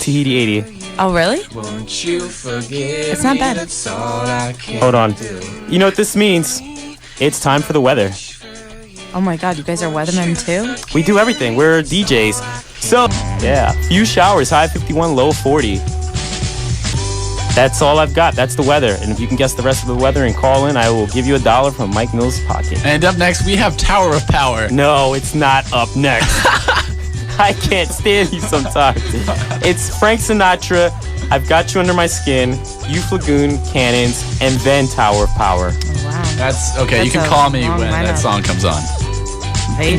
Tahiti 80. Oh, really? Won't you forgive It's not bad. me? That's all I can Hold on. do. You know what this means? It's time for the weather. Oh my God, you guys are weathermen too? We do everything. We're DJs. So, yeah, few showers, high 51, low 40. That's all I've got. That's the weather. And if you can guess the rest of the weather and call in, I will give you $1 from Mike Mills' pocket. And up next, we have Tower of Power. No, it's not up next. I can't stand you sometimes. It's Frank Sinatra, I've Got You Under My Skin, Youth Lagoon, Cannons, and then Tower of Power. Oh, wow. That's okay. You That's can a call me long when that lineup. song comes on.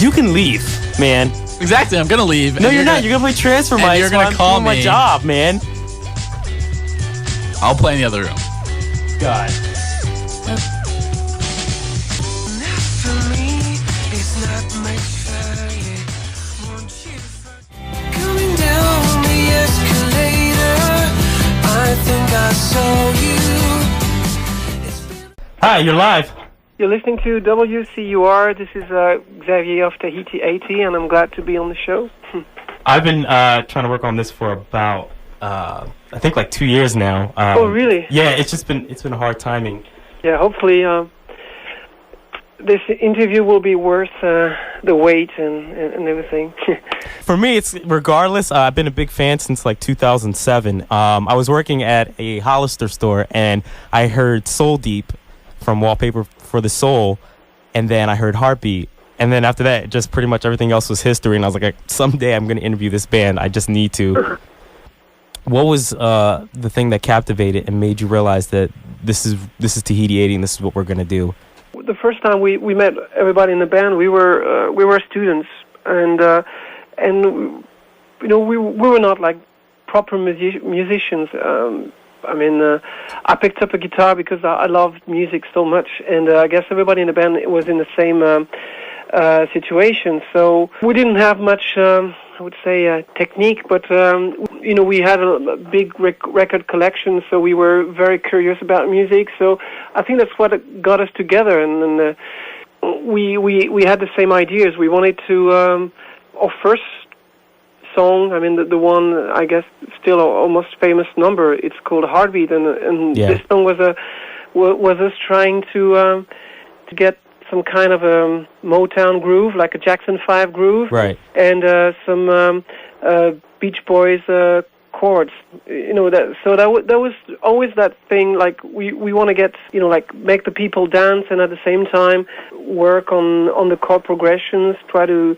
You can leave, man. Exactly. I'm gonna leave. No, you're not. You're gonna play transfer and mics. you're gonna while I'm call doing my me. job, man. I'll play in the other room. God. Coming down the escalator, I think I saw you. Hi, you're live. You're listening to WCUR. This is Xavier of Tahiti 80, and I'm glad to be on the show. I've been trying to work on this for about I think like 2 years now. Oh, really? Yeah, it's been hard timing. Yeah, hopefully this interview will be worth the wait and everything. For me, it's regardless. I've been a big fan since like 2007. I was working at a Hollister store, and I heard Soul Deep from Wallpaper for the Soul, and then I heard Heartbeat. And then after that, just pretty much everything else was history. And I was like, someday I'm going to interview this band. I just need to. What was the thing that captivated and made you realize that this is Tahiti 80 and this is what we're going to do? The first time we met everybody in the band, we were students, and you know we were not like proper musicians. I picked up a guitar because I loved music so much, and I guess everybody in the band was in the same situation. So we didn't have much, I would say, technique, but you know, we had a big record collection, so we were very curious about music. So I think that's what got us together, and we had the same ideas. We wanted to our first song, I mean the one I guess still almost famous number, it's called Heartbeat, and Yeah. this song was us trying to get some kind of a Motown groove, like a Jackson 5 groove, Right. and some Beach Boys chords. You know, that was always that thing, like we want to get, you know, like make the people dance, and at the same time work on the chord progressions, try to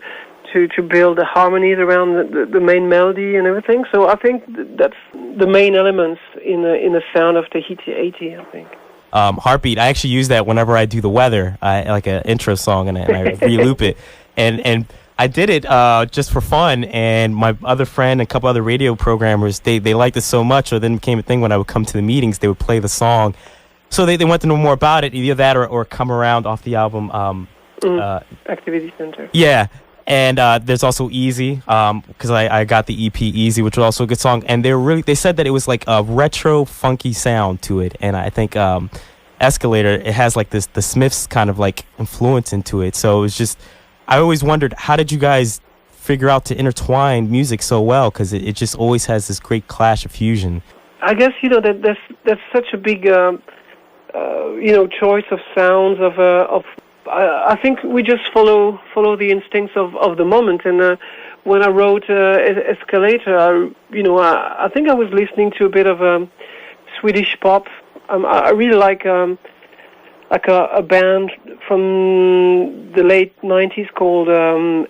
build the harmonies around the main melody and everything. So I think that's the main elements in the sound of Tahiti 80, I think. Heartbeat, I actually use that whenever I do the weather, like an intro song, and I re-loop it. And I did it just for fun, and my other friend and a couple other radio programmers, they liked it so much, or then became a thing when I would come to the meetings, they would play the song. So they wanted to know more about it, either that or Come Around off the album. Activity Center. Yeah. And there's also Easy, because I got the EP Easy, which was also a good song. And they said that it was like a retro funky sound to it. And I think Escalator, it has like the Smiths kind of like influence into it. So it was just, I always wondered, how did you guys figure out to intertwine music so well? Because it just always has this great clash of fusion. I guess, you know, that's such a big, you know, choice of sounds of I think we just follow the instincts of the moment. And when I wrote Escalator, I think I was listening to a bit of Swedish pop. I really like a band from the late 90s called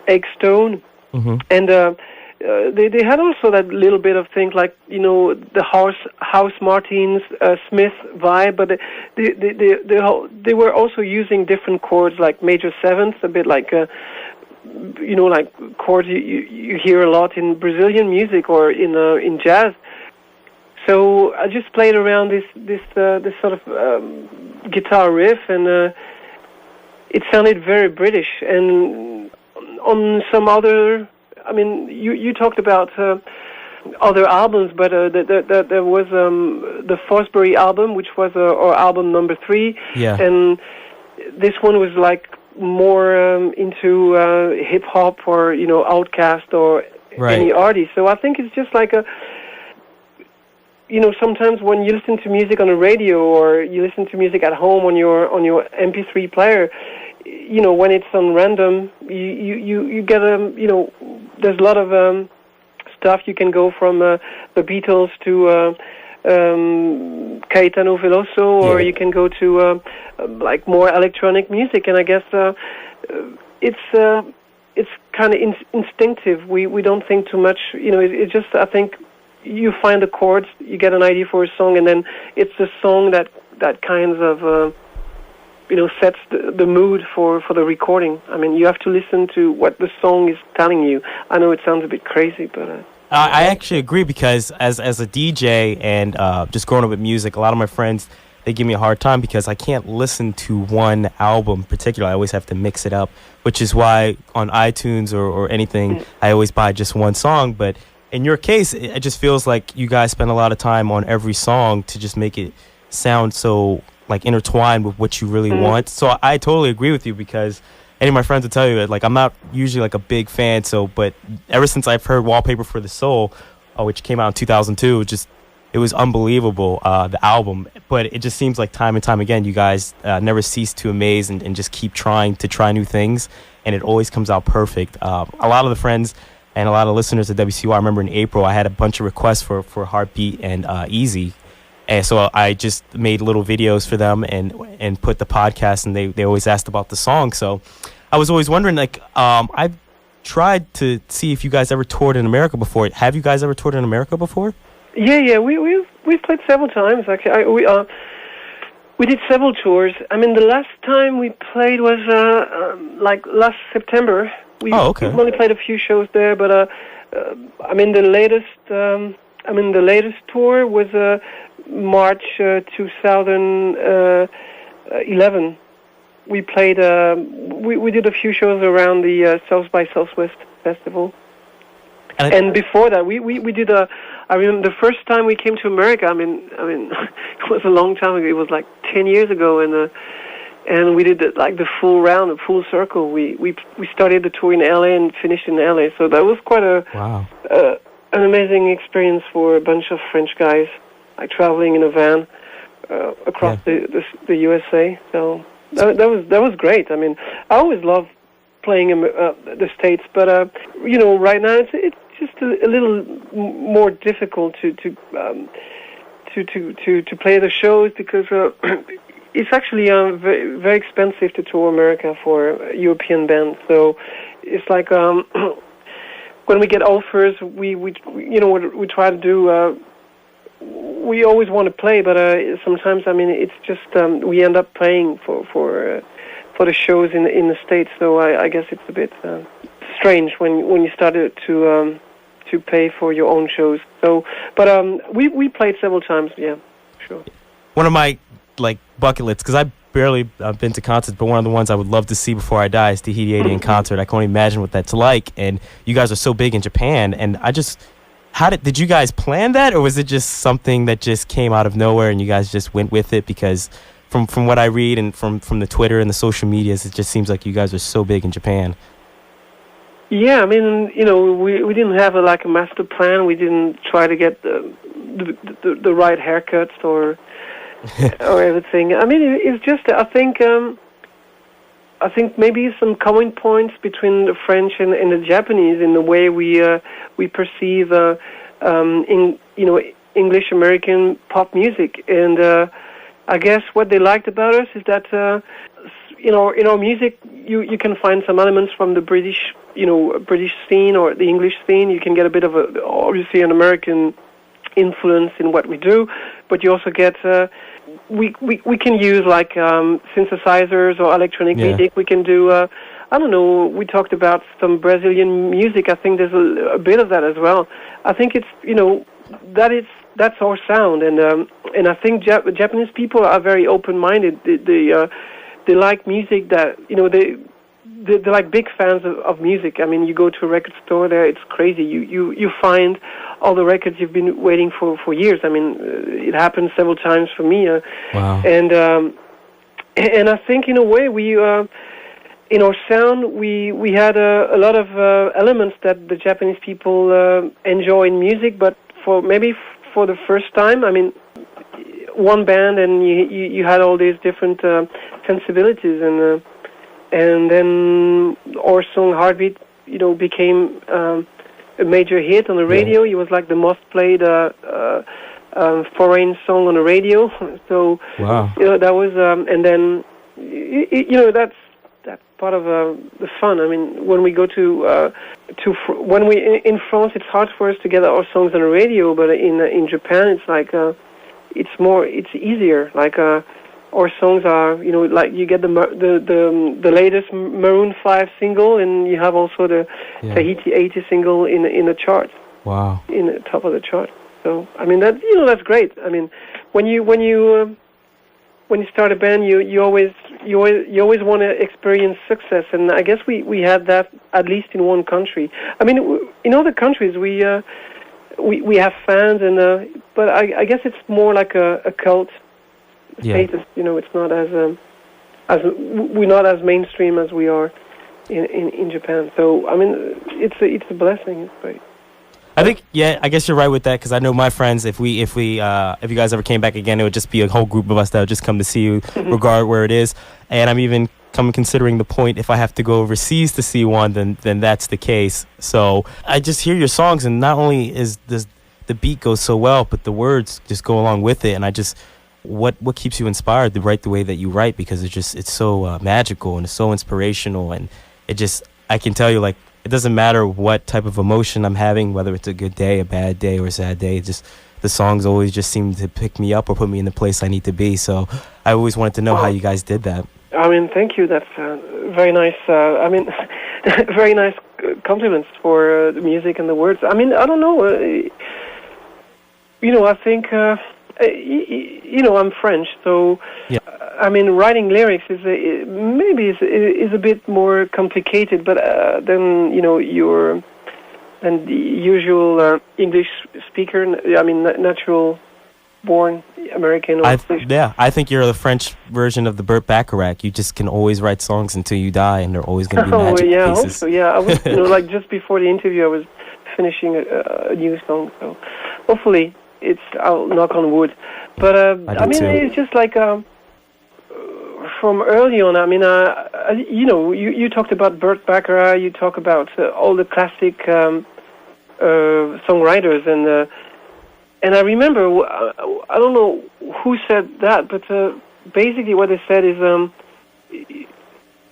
Eggstone. Mm-hmm. And they had also that little bit of things like, you know, the House Martins Smith vibe, but they were also using different chords like major sevenths, a bit like you know, like chords you hear a lot in Brazilian music or in jazz. So I just played around this sort of guitar riff, and it sounded very British. And on some other, I mean, you talked about other albums, but there was the Fosbury album, which was our album number 3. Yeah. And this one was like more into hip hop or, you know, Outkast or right. any artist. So I think it's just like sometimes when you listen to music on the radio or you listen to music at home on your MP3 player, when it's on random, you get there's a lot of stuff. You can go from the Beatles to Caetano Veloso, or you can go to like more electronic music, and I guess it's kind of instinctive. We don't think too much. It's just, I think you find the chords, you get an idea for a song, and then it's the song that kinds of sets the mood for the recording. I mean, you have to listen to what the song is telling you. I know it sounds a bit crazy, but I actually agree, because as a DJ and just growing up with music, a lot of my friends, they give me a hard time because I can't listen to one album particularly. I always have to mix it up, which is why on iTunes or anything, I always buy just one song. But in your case, it just feels like you guys spend a lot of time on every song to just make it sound so like intertwined with what you really want. So I totally agree with you, because any of my friends will tell you that, like, I'm not usually like a big fan. But ever since I've heard Wallpaper for the Soul, which came out in 2002, it was unbelievable, the album. But it just seems like time and time again, you guys never cease to amaze and just keep trying to try new things, and it always comes out perfect. A lot of the friends and a lot of listeners at WCU, I remember in April, I had a bunch of requests for Heartbeat and Easy. And so I just made little videos for them and put the podcast, and they always asked about the song. So I was always wondering, like, I've tried to see if you guys ever toured in America before. Have you guys ever toured in America before? Yeah, we've played several times. Actually, we did several tours. I mean, the last time we played was like last September. We only played a few shows there, but the latest tour was March 2011. We played. We did a few shows around the South by Southwest Festival, and before that, we did a. I remember the first time we came to America. I mean, it was a long time ago. It was like 10 years ago, and we did like the full round, the full circle. We started the tour in LA and finished in LA. So that was quite an amazing experience for a bunch of French guys, like traveling in a van across the USA. So that was great. I mean, I always love playing in the States, but right now it's just a little more difficult to play the shows, because it's actually very, very expensive to tour America for European bands. So it's like when we get offers, we try to do. We always want to play, but sometimes, I mean, it's just we end up paying for the shows in the States. So I guess it's a bit strange when you started to pay for your own shows. So, but we played several times. Yeah, sure. One of my bucket lists, because I barely been to concerts, but one of the ones I would love to see before I die is Tahiti in concert. I can only imagine what that's like. And you guys are so big in Japan, and did you guys plan that, or was it just something that just came out of nowhere and you guys just went with it? Because from what I read and from the Twitter and the social medias, it just seems like you guys are so big in Japan. Yeah, I mean, we didn't have a master plan. We didn't try to get the right haircuts or everything. I mean, it's just I think maybe some common points between the French and the Japanese in the way we perceive English American pop music, and I guess what they liked about us is that in our music you can find some elements from the British scene or the English scene. You can get a bit of obviously an American influence in what we do, but you also get we can use synthesizers or electronic music. We can do I don't know. We talked about some Brazilian music. I think there's a bit of that as well. I think it's that's our sound, and I think Japanese people are very open-minded. They like music that they're like big fans of music. I mean, you go to a record store there, it's crazy. You find all the records you've been waiting for years. I mean, it happened several times for me. Wow. And I think in a way we in our sound we had a lot of elements that the Japanese people enjoy in music, but for the first time. I mean, one band, and you had all these different sensibilities, and then our song Heartbeat, became a major hit on the radio. It was like the most played foreign song on the radio. So Wow. that was, and then that's part of the fun. I mean, when we go when we in France, it's hard for us to get our songs on the radio, but in Japan, it's like it's easier. Like our songs are, like you get the latest Maroon 5 single, and you have also the Tahiti 80 single in the chart. Wow. In the top of the chart. So I mean that's great. I mean, when you start a band, you always want to experience success, and I guess we had that at least in one country. I mean, in other countries we have fans, and but I guess it's more like a cult status. It's not as we're not as mainstream as we are in Japan. So I mean, it's a blessing. It's great. I think, I guess you're right with that, because I know my friends, if you guys ever came back again, it would just be a whole group of us that would just come to see you, regard where it is. And I'm even considering the point, if I have to go overseas to see one, then that's the case. So I just hear your songs, and not only is the beat goes so well, but the words just go along with it. And I just, what keeps you inspired to write the way that you write? Because it's so magical, and it's so inspirational, and I can tell you, like, it doesn't matter what type of emotion I'm having, whether it's a good day, a bad day, or a sad day. The songs always just seem to pick me up or put me in the place I need to be. So I always wanted to know how you guys did that. I mean, thank you. That's very nice. Very nice compliments for the music and the words. I mean, I don't know. I think, I'm French, so... Yeah. I mean, writing lyrics is a bit more complicated, but than you're than the usual English speaker. I mean, natural born American. I think you're the French version of the Burt Bacharach. You just can always write songs until you die, and they're always going to be magic pieces. I hope so. Yeah, I was like just before the interview, I was finishing a new song, so hopefully I'll knock on wood. But I mean, it's just like. From early on, I mean, you talked about Burt Bacharach, you talk about all the classic songwriters, and I remember, I don't know who said that, but basically what they said is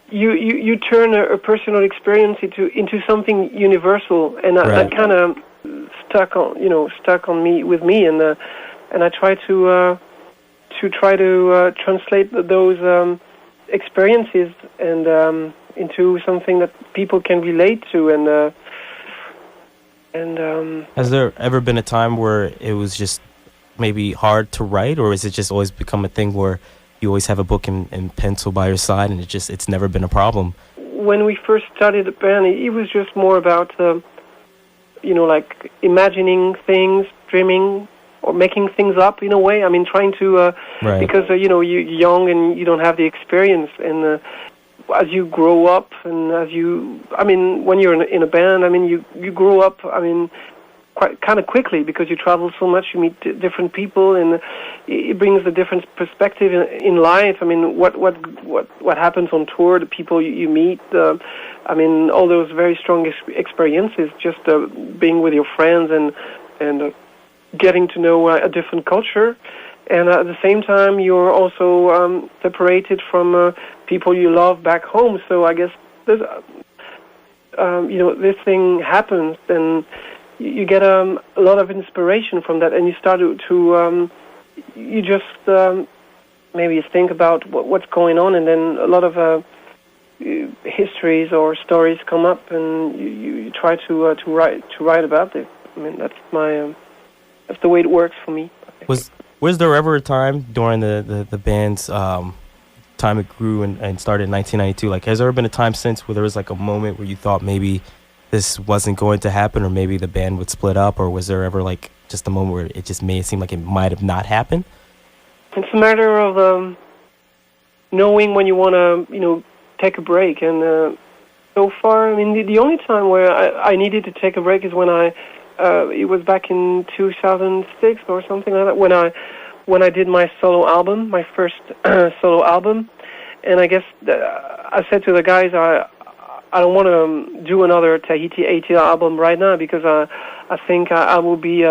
you turn a personal experience into something universal, and that kind of stuck on me, and I try to translate those experiences and into something that people can relate to, and has there ever been a time where it was just maybe hard to write, or is it just always become a thing where you always have a book and pencil by your side, and it's never been a problem? When we first started the band, it was just more about like imagining things, dreaming, or making things up in a way. I mean, trying to because you're young and you don't have the experience, and as you grow up, and when you're in a band, I mean, you grow up. I mean, quite kind of quickly, because you travel so much, you meet different people, and it brings a different perspective in life. I mean, what happens on tour, the people you meet. I mean, all those very strong experiences, just being with your friends and getting to know a different culture, and at the same time you're also separated from people you love back home. So I guess there's, this thing happens, and you get a lot of inspiration from that, and you start to you just maybe think about what's going on, and then a lot of histories or stories come up, and you try to write about it. I mean, that's the way it works for me. Was there ever a time during the band's time it grew and started in 1992? Like, has there ever been a time since where there was like a moment where you thought maybe this wasn't going to happen, or maybe the band would split up, or was there ever like just a moment where it just made it seem like it might have not happened? It's a matter of knowing when you want to, take a break. And so far, I mean, the only time where I needed to take a break is when I it was back in 2006 or something like that when I did my solo album, my first solo album. And I guess I said to the guys, I don't want to do another Tahiti 80 album right now because I think I will be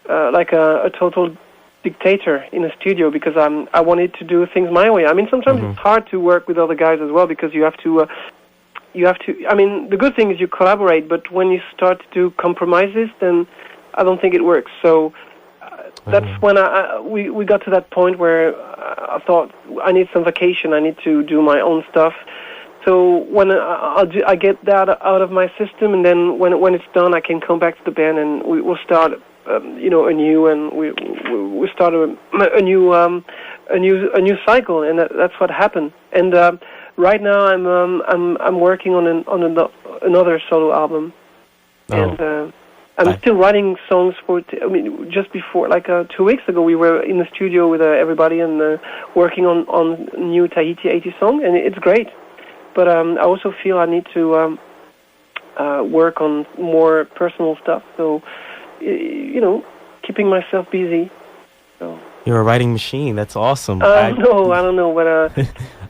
like a total dictator in a studio because I wanted to do things my way. I mean, sometimes it's hard to work with other guys as well because you have to. I mean, the good thing is you collaborate, but when you start to do compromises, then I don't think it works. So that's when we got to that point where I thought I need some vacation. I need to do my own stuff. So when I get that out of my system, and then when it's done, I can come back to the band and we'll start, anew, and we start a new cycle, and that's what happened. And right now I'm working on another solo album, and I'm still writing songs for. Just before, like 2 weeks ago, we were in the studio with everybody and working on new Tahiti 80 song, and it's great. But I also feel I need to work on more personal stuff. So, keeping myself busy. So. You're a writing machine. That's awesome. No, I don't know, but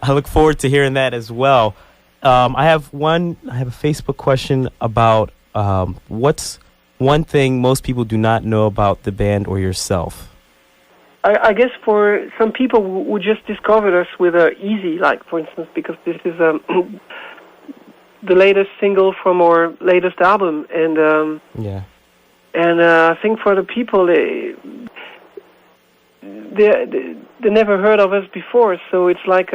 I look forward to hearing that as well. I have a Facebook question about what's one thing most people do not know about the band or yourself. I guess for some people who just discovered us with Easy, like, for instance, because this is the latest single from our latest album, and I think for the people, they never heard of us before, so it's like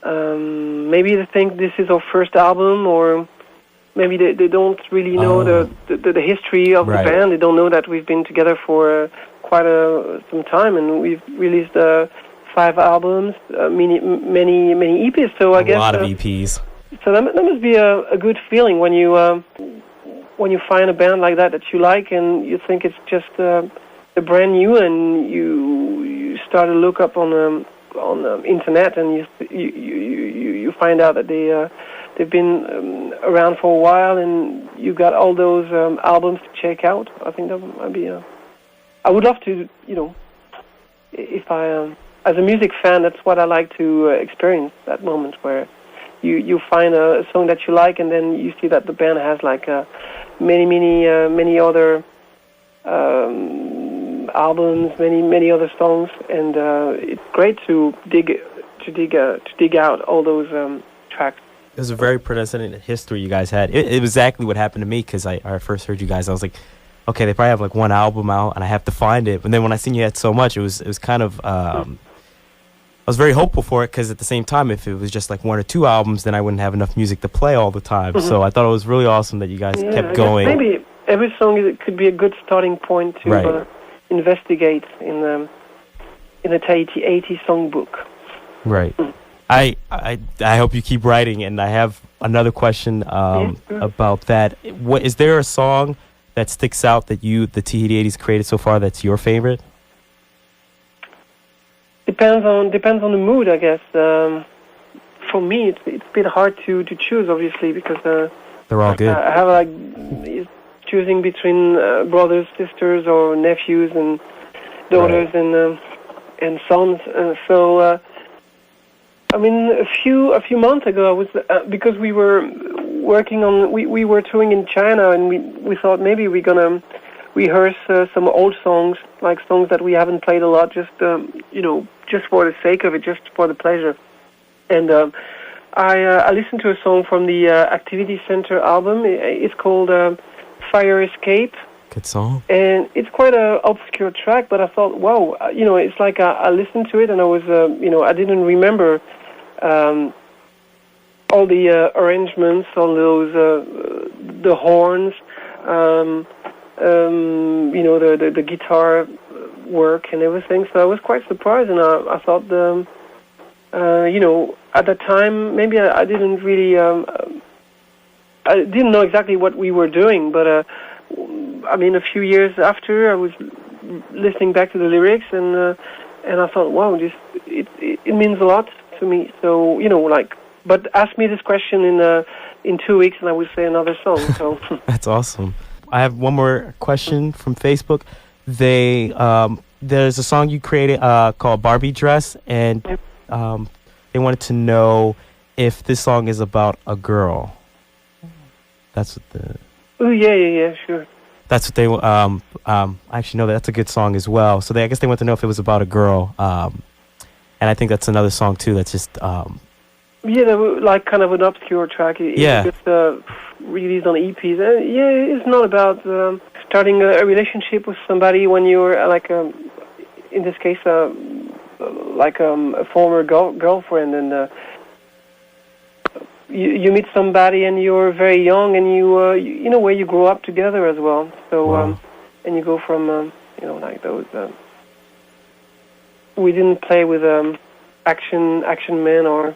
maybe they think this is our first album, or maybe they don't really know the history of the band. They don't know that we've been together for quite some time, and we've released 5 albums, many EPs. So I guess a lot of EPs. So that must be a good feeling when you find a band like that you like, and you think it's just a brand new, and you start to look up on the internet, and you find out that they've been around for a while, and you got all those albums to check out. I think that might be I would love to, if I, as a music fan, that's what I like to experience, that moment where you find a song that you like, and then you see that the band has like many other albums, many other songs, and it's great to dig out all those tracks. It was a very precedented history you guys had. It was exactly what happened to me, because I first heard you guys, I was like, okay, they probably have like one album out, and I have to find it. But then when I seen you had so much, it was kind of I was very hopeful for it, because at the same time, if it was just like 1 or 2 albums, then I wouldn't have enough music to play all the time. So I thought it was really awesome that you guys kept going. Maybe every song could be a good starting point to investigate in the Tahiti 80 songbook. Right. I hope you keep writing, and I have another question about that. Is there a song that sticks out that the Tahiti 80s created so far that's your favorite? Depends on the mood, I guess. For me, it's a bit hard to choose, obviously, because they're all good. I have like choosing between brothers, sisters, or nephews and daughters and sons. I mean, a few months ago, I was because we were working on we were touring in China, and we thought maybe we're gonna rehearse some old songs, like songs that we haven't played a lot, just just for the sake of it, just for the pleasure. And I listened to a song from the Activity Center album. It's called Fire Escape. Good song. And it's quite an obscure track, but I thought, wow, it's like I listened to it, and I was, I didn't remember all the arrangements, all those, the horns, the guitar work and everything. So I was quite surprised, and I thought, at that time, maybe I didn't really, I didn't know exactly what we were doing, but I mean, a few years after, I was listening back to the lyrics, and I thought, wow, it means a lot to me. So but ask me this question in 2 weeks, and I would say another song. So that's awesome. I have one more question from Facebook. There's a song you created called Barbie Dress, and they wanted to know if this song is about a girl. That's what the... Oh, yeah, sure. That's what they... I actually know that's a good song as well. So I guess they want to know if it was about a girl. And I think that's another song, too, that's just... Yeah, they were like kind of an obscure track. Yeah. It's released on EPs. It's not about starting a relationship with somebody when you're in this case, a former girlfriend, and you meet somebody and you're very young, and you in a way you grow up together as well. So wow. And you go from like those. We didn't play with action men or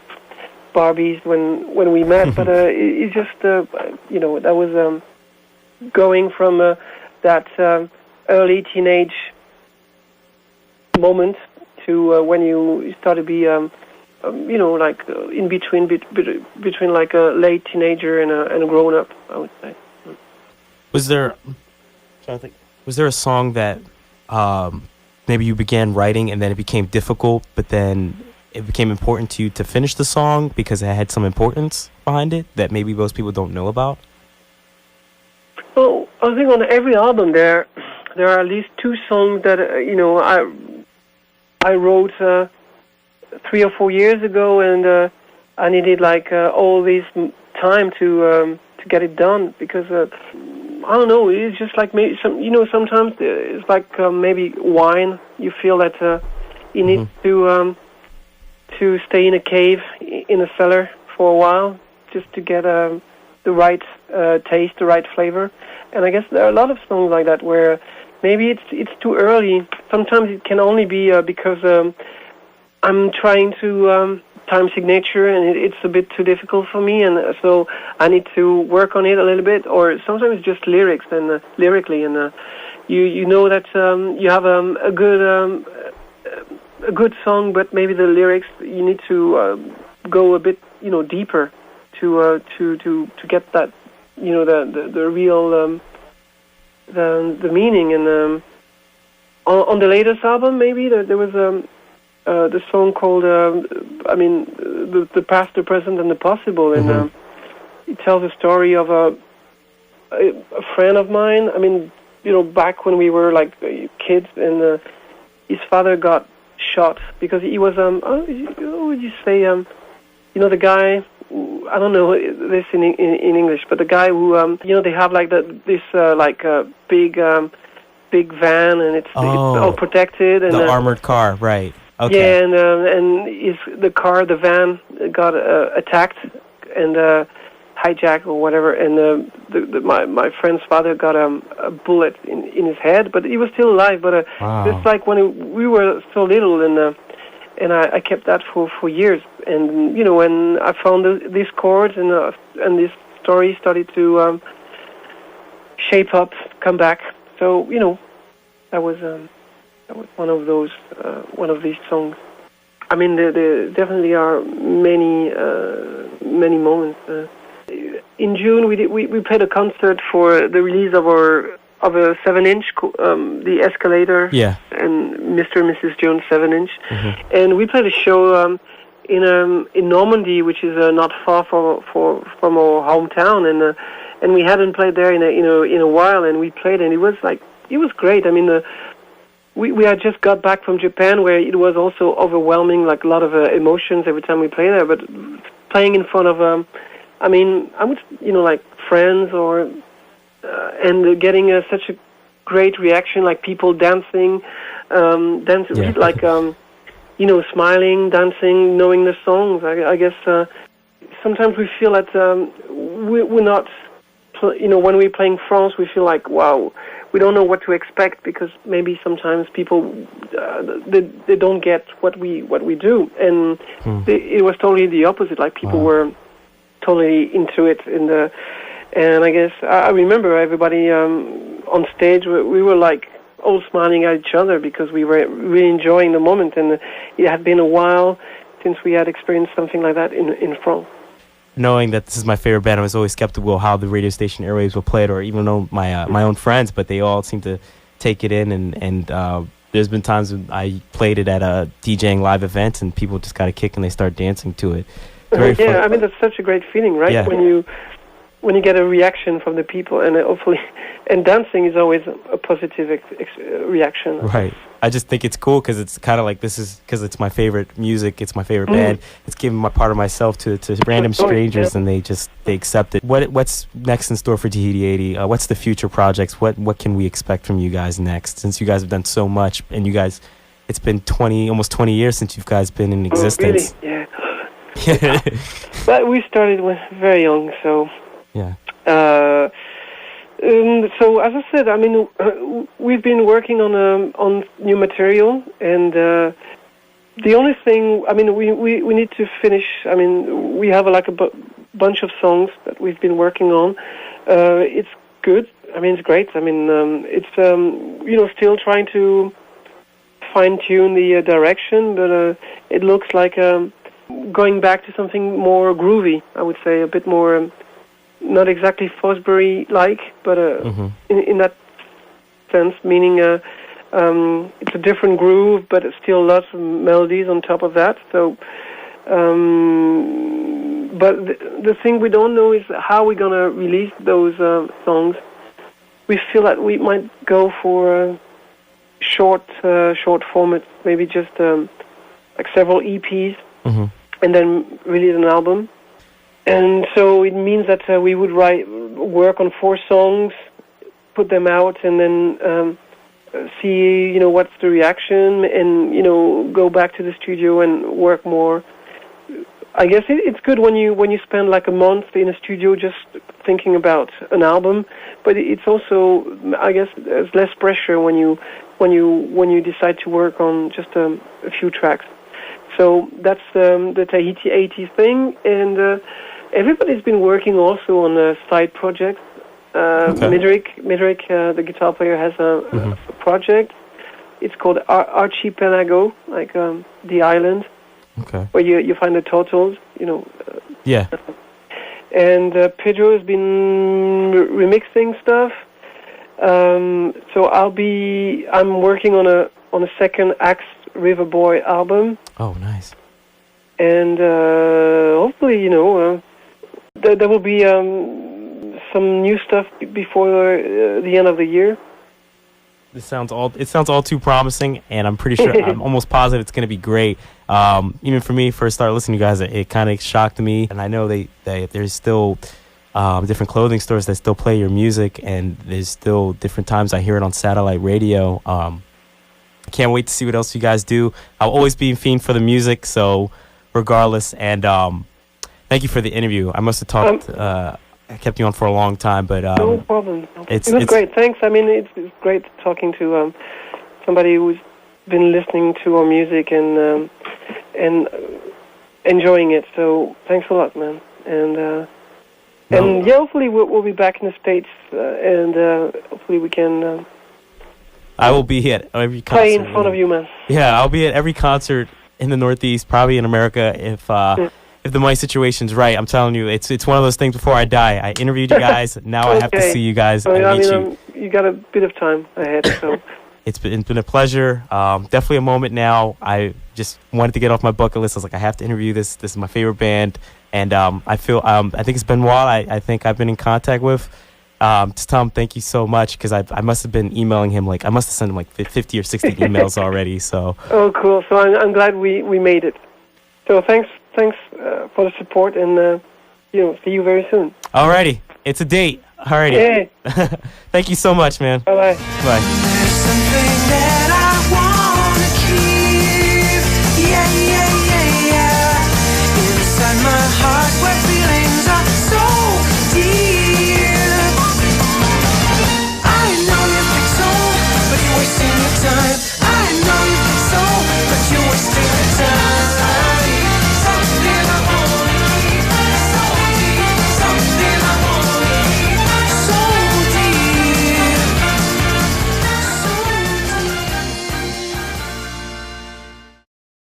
Barbies when we met, but it's just that was going from that early teenage moment to when you start to be in between like a late teenager and a grown up, I would say. Was there a song that maybe you began writing and then it became difficult, but then it became important to you to finish the song because it had some importance behind it that maybe most people don't know about? Well, I think on every album there are at least two songs that I wrote 3 or 4 years ago, and I needed all this time to get it done because I don't know. It's just like maybe sometimes it's like maybe wine. You feel that you need to stay in a cave in a cellar for a while just to get the right taste, the right flavor. And I guess there are a lot of songs like that where maybe it's too early. Sometimes it can only be because I'm trying to time signature and it's a bit too difficult for me, and so I need to work on it a little bit. Or sometimes it's just lyrics and lyrically, and you know that you have a good song, but maybe the lyrics you need to go a bit deeper to get that the real the meaning. And on the latest album, maybe there was the song called the past, the present, and the possible, and it tells a story of a friend of mine. I mean, back when we were like kids, and his father got shot because he was what would you say the guy, I don't know this in English, but the guy who they have like this big van, and it's all protected, and the armored car, right? Okay. Yeah, and the van got attacked and hijacked or whatever, and my friend's father got a bullet in his head, but he was still alive. But wow. It's like when we were so little, and I kept that for years. And when I found these chords and this story started to shape up, come back. So that was one of those one of these songs. I mean, there definitely are many moments. In June, we played a concert for the release of a 7-inch, the Escalator, and Mr. and Mrs. Jones 7-inch, and we played a show in Normandy, which is not far from our hometown, and we hadn't played there in a while, and we played, and it was great. I mean, we had just got back from Japan, where it was also overwhelming, like a lot of emotions every time we play there. But playing in front of, I would like friends or and getting such a great reaction, like people dancing, like smiling, dancing, knowing the songs. I guess sometimes we feel that we're not, when we're playing France, we feel like, wow, we don't know what to expect because maybe sometimes people they don't get what we do, and it was totally the opposite. Like people were totally into it, and I guess I remember everybody on stage. We were like all smiling at each other because we were really enjoying the moment, and it had been a while since we had experienced something like that in France. knowing that this is my favorite band, I was always skeptical how the radio station airwaves will play it, or even know my own friends, but they all seem to take it in, and there's been times when I played it at a DJing live event, and people just got a kick and they start dancing to it. Very fun. I mean, that's such a great feeling, right? Yeah. When you get a reaction from the people, and hopefully, and dancing is always a positive reaction. Right. I just think it's cool because it's kind of like, this is because it's my favorite music, it's my favorite band. It's giving my part of myself to random strangers, and they accept it. What's next in store for Tahiti 80? What's the future projects? What can we expect from you guys next? Since you guys have done so much, and you guys, it's been almost 20 years since you guys been in existence. Oh, really? Yeah. But we started when very young, so. Yeah. So as I said, I mean, we've been working on new material, and the only thing, I mean, we need to finish. I mean, we have like a bunch of songs that we've been working on. It's good. I mean, it's great. I mean, it's still trying to fine tune the direction, but it looks like going back to something more groovy. I would say a bit more. Not exactly Fosbury-like, but in that sense, meaning it's a different groove, but it's still lots of melodies on top of that. So, but the thing we don't know is how we're gonna release those songs. We feel that we might go for short format, maybe just like several EPs, and then release an album. And so it means that we would work on 4 songs, put them out, and then see, what's the reaction, and go back to the studio and work more. I guess it's good when you spend like a month in a studio just thinking about an album, but it's also, I guess, there's less pressure when you decide to work on just a few tracks. So that's the Tahiti 80 thing, and. Everybody's been working also on a side project. Midrick, the guitar player, has a project. It's called Archipelago, like the island, where you find the turtles, Yeah. And Pedro has been remixing stuff. So I'm working on a second Axe River Boy album. Oh, nice. And hopefully, there will be some new stuff before the end of the year. It sounds all too promising, and I'm pretty sure, I'm almost positive it's going to be great. Even for me, first started listening to you guys, it kind of shocked me, and I know there's still different clothing stores that still play your music, and there's still different times I hear it on satellite radio. I can't wait to see what else you guys do. I'll always be a fiend for the music, so regardless, and thank you for the interview. I must have talked. I kept you on for a long time, but no problem. It was great. Thanks. I mean, it's great talking to somebody who's been listening to our music and enjoying it. So thanks a lot, man. And yeah, hopefully we'll be back in the States, and hopefully we can. I will be at every concert. Play in front of you, man. Yeah, I'll be at every concert in the Northeast, probably in America, if the money situation's right. I'm telling you, it's one of those things. Before I die, I interviewed you guys. Now I have to see you guys and meet you. You got a bit of time ahead, so. It's been a pleasure. Definitely a moment now. I just wanted to get off my bucket list. I was like, I have to interview this. This is my favorite band, and I feel I think it's Benoit. I think I've been in contact with. Just tell him thank you so much, because I must have been emailing him, like I must have sent him like 50 or 60 emails already. So. Oh, cool. So I'm glad we made it. So thanks for the support, and see you very soon. Alrighty, it's a date. Alrighty. Yeah. Thank you so much, man. Bye-bye. Bye. Something that I